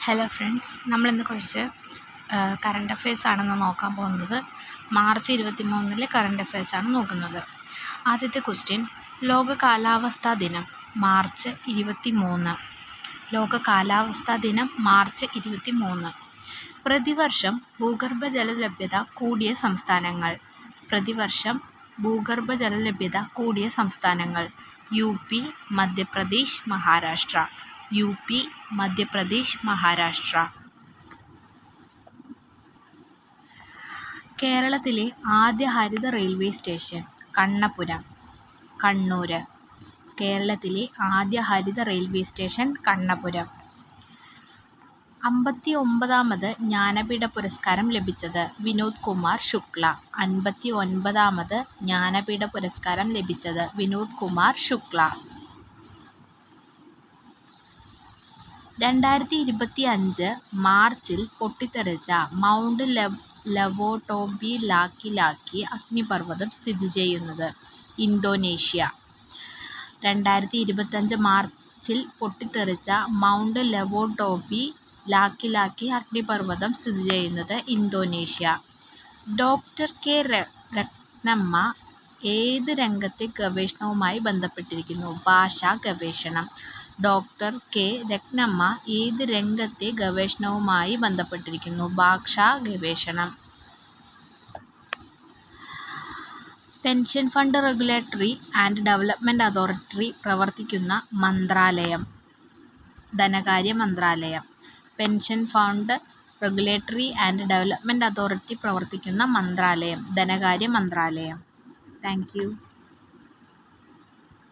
Hello friends, നമ്മളിന്ന് കുറച്ച് current affairs ആണെന്ന് നോക്കാൻ പോകുന്നത്. മാർച്ച് 23 കറണ്ട് അഫയേഴ്സ് ആണ് നോക്കുന്നത്. ആദ്യത്തെ ക്വസ്റ്റ്യൻ, ലോക കാലാവസ്ഥാ ദിനം മാർച്ച് 23. ലോക കാലാവസ്ഥാ ദിനം മാർച്ച് 23. പ്രതിവർഷം ഭൂഗർഭജല ലഭ്യത കൂടിയ സംസ്ഥാനങ്ങൾ. പ്രതിവർഷം ഭൂഗർഭജല ലഭ്യത കൂടിയ സംസ്ഥാനങ്ങൾ: UP, മധ്യപ്രദേശ്, മഹാരാഷ്ട്ര. UP, മധ്യപ്രദേശ്, മഹാരാഷ്ട്ര. കേരളത്തിലെ ആദ്യ ഹരിത റെയിൽവേ സ്റ്റേഷൻ കണ്ണപുരം, കണ്ണൂർ. കേരളത്തിലെ ആദ്യ ഹരിത റെയിൽവേ സ്റ്റേഷൻ കണ്ണപുരം. 59ാമത് ജ്ഞാനപീഠ പുരസ്കാരം ലഭിച്ചത് വിനോദ് കുമാർ ശുക്ല. 59ാമത് ജ്ഞാനപീഠ പുരസ്കാരം ലഭിച്ചത് വിനോദ് കുമാർ ശുക്ല. 2025 മാർച്ചിൽ പൊട്ടിത്തെറിച്ച മൗണ്ട് ലവോട്ടോബി-ലാക്കി അഗ്നിപർവ്വതം സ്ഥിതി ചെയ്യുന്നത് ഇന്തോനേഷ്യ. 2025 മാർച്ചിൽ പൊട്ടിത്തെറിച്ച മൗണ്ട് ലവോട്ടോബി-ലാക്കി അഗ്നിപർവ്വതം സ്ഥിതി ചെയ്യുന്നത് ഇന്തോനേഷ്യ. ഡോക്ടർ കെ രത്നമ്മ ഏത് രംഗത്തെ ഗവേഷണവുമായി ബന്ധപ്പെട്ടിരിക്കുന്നു? ഭാഷാ ഗവേഷണം. ഡോക്ടർ കെ രത്നമ്മ ഏത് രംഗത്തെ ഗവേഷണവുമായി ബന്ധപ്പെട്ടിരിക്കുന്നു? ഭാഷാ ഗവേഷണം. Pension fund regulatory and development authority പ്രവർത്തിക്കുന്ന മന്ത്രാലയം? ധനകാര്യ മന്ത്രാലയം. Pension fund regulatory and development authority പ്രവർത്തിക്കുന്ന മന്ത്രാലയം ധനകാര്യ മന്ത്രാലയം. Thank you.